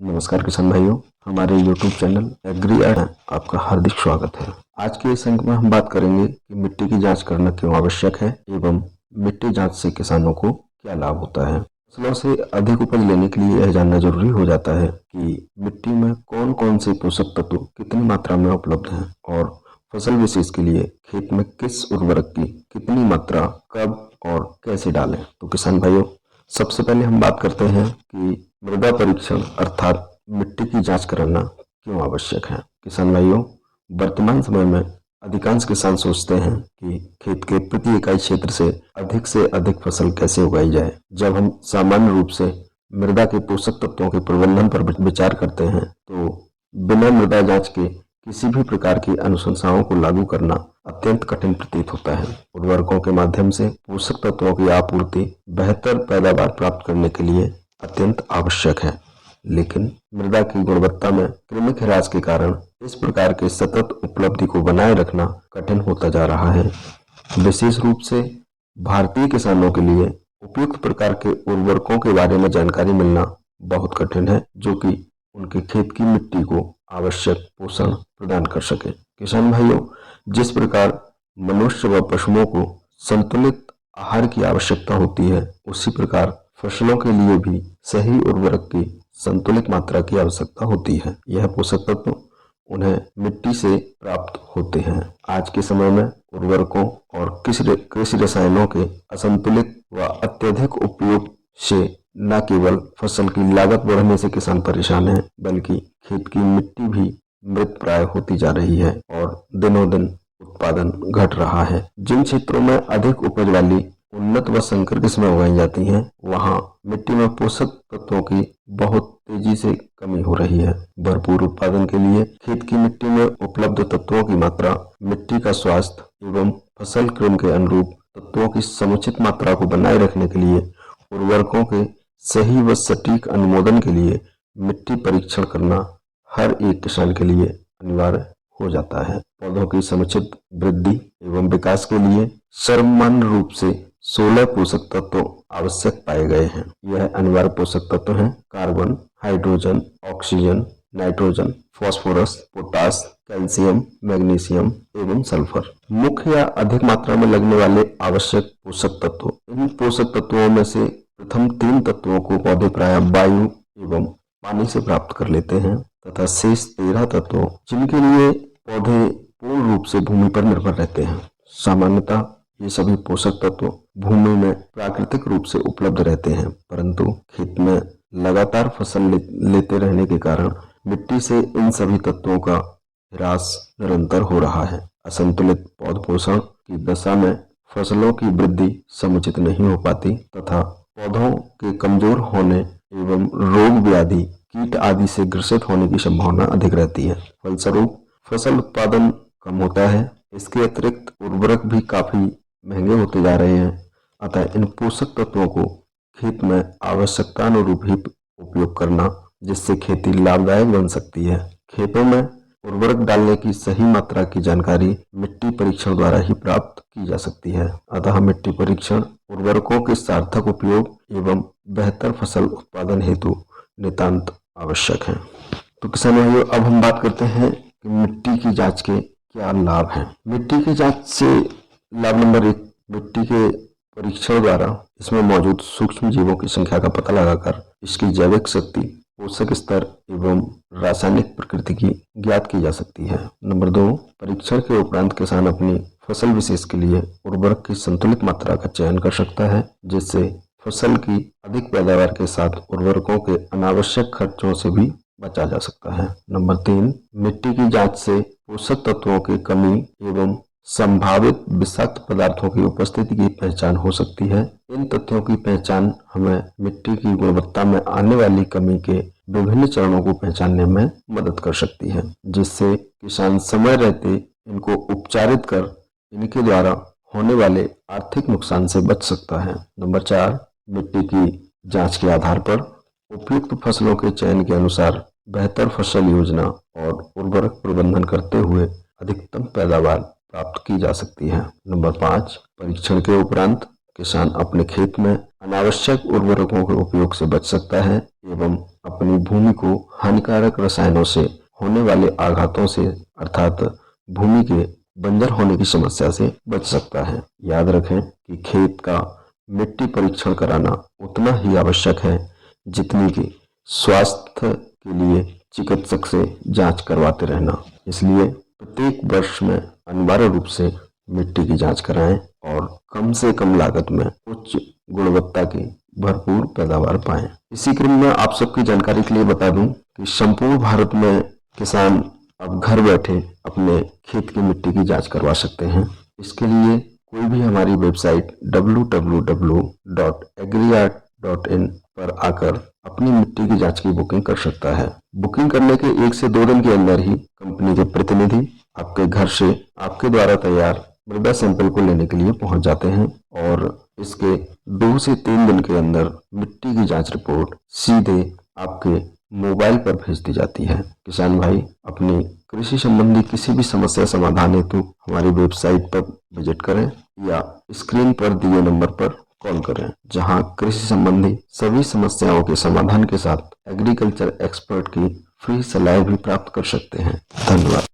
नमस्कार किसान भाइयों, हमारे YouTube चैनल एग्री एड में आपका हार्दिक स्वागत है। आज के इस अंक में हम बात करेंगे कि मिट्टी की जांच करना क्यों आवश्यक है एवं मिट्टी जांच से किसानों को क्या लाभ होता है। फसलों से अधिक उपज लेने के लिए यह जानना जरूरी हो जाता है कि मिट्टी में कौन कौन से पोषक तत्व कितनी मात्रा में उपलब्ध हैं और फसल विशेष के लिए खेत में किस उर्वरक की कितनी मात्रा कब और कैसे डालें। तो किसान भाइयों, सबसे पहले हम बात करते हैं कि मृदा परीक्षण अर्थात मिट्टी की जांच कराना क्यों आवश्यक है। किसान भाइयों, वर्तमान समय में अधिकांश किसान सोचते हैं कि खेत के प्रति इकाई क्षेत्र से अधिक फसल कैसे उगाई जाए। जब हम सामान्य रूप से मृदा के पोषक तत्वों के प्रबंधन पर विचार करते हैं तो बिना मृदा जांच के किसी भी प्रकार की अनुशंसाओं को लागू करना अत्यंत कठिन प्रतीत होता है। उर्वरकों के माध्यम से पोषक तत्वों की आपूर्ति बेहतर पैदावार प्राप्त करने के लिए अत्यंत आवश्यक है, लेकिन मृदा की गुणवत्ता में कृमिक ह्रास के कारण इस प्रकार के सतत उपलब्धि को बनाए रखना कठिन होता जा रहा है। विशेष रूप से भारतीय किसानों के लिए उपयुक्त प्रकार के उर्वरकों के बारे में जानकारी मिलना बहुत कठिन है, जो कि उनके खेत की मिट्टी को आवश्यक पोषण प्रदान कर सके। किसान भाइयों, जिस प्रकार मनुष्य व पशुओं को संतुलित आहार की आवश्यकता होती है, उसी प्रकार फसलों के लिए भी सही उर्वरक की संतुलित मात्रा की आवश्यकता होती है। यह पोषक तत्व उन्हें मिट्टी से प्राप्त होते हैं। आज के समय में उर्वरकों और कृषि रसायनों के असंतुलित व अत्यधिक उपयोग से न केवल फसल की लागत बढ़ने से किसान परेशान है, बल्कि खेत की मिट्टी भी मृत प्राय होती जा रही है और दिनों दिन उत्पादन घट रहा है। जिन क्षेत्रों में अधिक उपज वाली उन्नत व संकर किस्में उगाई जाती हैं, वहां मिट्टी में पोषक तत्वों की बहुत तेजी से कमी हो रही है। भरपूर उत्पादन के लिए खेत की मिट्टी में उपलब्ध तत्वों की मात्रा, मिट्टी का स्वास्थ्य एवं फसल क्रम के अनुरूप तत्वों की समुचित मात्रा को बनाए रखने के लिए उर्वरकों के सही व सटीक अनुमोदन के लिए मिट्टी परीक्षण करना हर एक किसान के लिए अनिवार्य हो जाता है। पौधों की समुचित वृद्धि एवं विकास के लिए सर्वमान्य रूप से 16 पोषक तत्व आवश्यक पाए गए हैं। यह अनिवार्य पोषक तत्व हैं: carbon, hydrogen, oxygen, nitrogen, phosphorus, potash, calcium, magnesium एवं सल्फर। मुख्य या अधिक मात्रा में लगने वाले आवश्यक पोषक तत्व। इन पोषक तत्वों में से प्रथम 3 तत्वों को पौधे प्राय वायु एवं पानी से प्राप्त कर लेते हैं तथा शेष 13 तत्वों जिनके लिए पौधे पूर्ण रूप से भूमि पर निर्भर रहते हैं। सामान्यतः ये सभी पोषक तत्व भूमि में प्राकृतिक रूप से उपलब्ध रहते हैं, परंतु खेत में लगातार फसल लेते रहने के कारण मिट्टी से इन सभी तत्वों का ह्रास निरंतर हो रहा है। असंतुलित पौध पोषण की दशा में फसलों की वृद्धि समुचित नहीं हो पाती तथा पौधों के कमजोर होने एवं रोग व्याधि, कीट आदि से ग्रसित होने की संभावना अधिक रहती है। फलस्वरूप फसल उत्पादन कम होता है। इसके अतिरिक्त उर्वरक भी काफी महंगे होते जा रहे हैं, अतः इन पोषक तत्वों को खेत में आवश्यकतानुरूप ही उपयोग करना, जिससे खेती लाभदायक बन सकती है। खेतों में उर्वरक डालने की सही मात्रा की जानकारी मिट्टी परीक्षण द्वारा ही प्राप्त की जा सकती है। अतः मिट्टी परीक्षण उर्वरकों के सार्थक उपयोग एवं बेहतर फसल उत्पादन हेतु नितांत आवश्यक है। तो किसान भाइयों, अब हम बात करते हैं कि मिट्टी की जांच के क्या लाभ हैं। मिट्टी की जांच से लाभ नंबर 1, मिट्टी के परीक्षण द्वारा इसमें मौजूद सूक्ष्म जीवों की संख्या का पता लगाकर इसकी जैविक शक्ति, पोषक स्तर एवं रासायनिक प्रकृति की ज्ञात की जा सकती है। नंबर 2, परीक्षण के उपरांत किसान अपनी फसल विशेष के लिए उर्वरक की संतुलित मात्रा का चयन कर सकता है, जिससे फसल की अधिक पैदावार के साथ उर्वरकों के अनावश्यक खर्चों से भी बचा जा सकता है। नंबर 3, मिट्टी की जांच से पोषक तत्वों की कमी एवं संभावित विषाक्त पदार्थों की उपस्थिति की पहचान हो सकती है। इन तथ्यों की पहचान हमें मिट्टी की गुणवत्ता में आने वाली कमी के विभिन्न चरणों को पहचानने में मदद कर सकती है, जिससे किसान समय रहते इनको उपचारित कर इनके द्वारा होने वाले आर्थिक नुकसान से बच सकता है। नंबर 4, मिट्टी की जांच के आधार पर उपयुक्त फसलों के चयन के अनुसार बेहतर फसल योजना और उर्वरक प्रबंधन करते हुए अधिकतम पैदावार प्राप्त की जा सकती है। नंबर 5, परीक्षण के उपरांत किसान अपने खेत में अनावश्यक उर्वरकों के उपयोग से बच सकता है एवं अपनी भूमि को हानिकारक रसायनों से होने वाले आघातों से अर्थात भूमि के बंजर होने की समस्या से बच सकता है। याद रखें कि खेत का मिट्टी परीक्षण कराना उतना ही आवश्यक है जितनी कि स्वास्थ्य के लिए चिकित्सक से जांच करवाते रहना। इसलिए प्रत्येक वर्ष में अनिवार्य रूप से मिट्टी की जांच कराएं और कम से कम लागत में उच्च गुणवत्ता की भरपूर पैदावार पाएं। इसी क्रम में आप सबकी जानकारी के लिए बता दूं कि संपूर्ण भारत में किसान अब घर बैठे अपने खेत की मिट्टी की जांच करवा सकते हैं। इसके लिए कोई भी हमारी वेबसाइट www.agriart.in पर आकर अपनी मिट्टी की जांच की बुकिंग कर सकता है। बुकिंग करने के 1 से 2 दिन के अंदर ही कंपनी के प्रतिनिधि आपके घर से आपके द्वारा तैयार मृदा सैंपल को लेने के लिए पहुंच जाते हैं और इसके 2 से 3 दिन के अंदर मिट्टी की जांच रिपोर्ट सीधे आपके मोबाइल पर भेज दी जाती है। किसान भाई अपनी कृषि संबंधी किसी भी समस्या समाधान हेतु हमारी वेबसाइट पर विजिट करें या स्क्रीन पर दिए नंबर पर कॉल करें, जहां कृषि संबंधी सभी समस्याओं के समाधान के साथ एग्रीकल्चर एक्सपर्ट की फ्री सलाह भी प्राप्त कर सकते हैं। धन्यवाद।